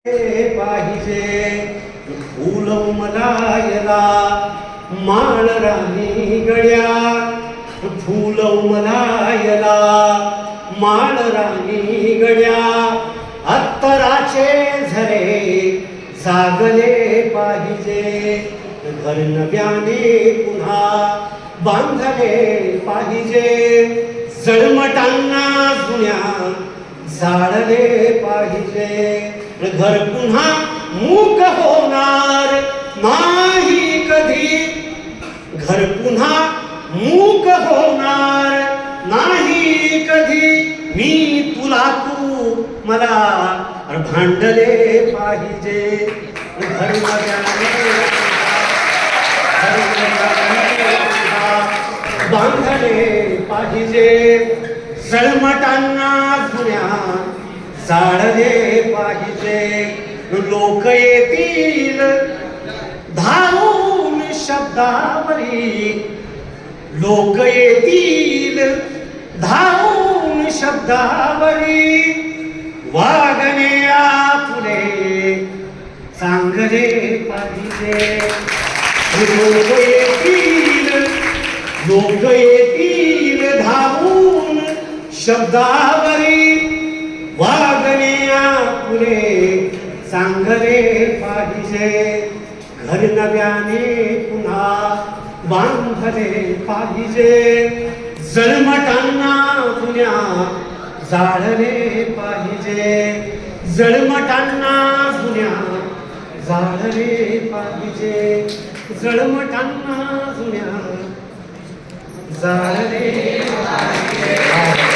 पाहिजे फूल उमलायला माळ राणी गळ्यात फूल उमलायला माळ राणी गळ्यात अत्तराचे झरे जागले पाहिजे घर नव्याने पुन्हा बांधले पाहिजे जळमटांना जुन्या जाळले पाहिजे घर पुन्हा मूक होणार नाही कधी घर पुन्हा मूक होणार नाही कधी मी तुला तू मला भांडले पाहिजे घर बांधले पाहिजे जळमटांना जुन्या जाळले पाहिजे लोक येतील धावून शब्दावरी लोक येतील धावून शब्दावरी वागणे आपुले चांगले पाहिजे लोक येतील धावून शब्दावरी वागणे आपुले चांगले पाहिजे घर नव्याने पुन्हा बांधले पाहिजे जळमटांना जुन्या जाळले पाहिजे जळमटांना जुन्या जाळले पाहिजे जळमटांना जुन्या जाळले पाहिजे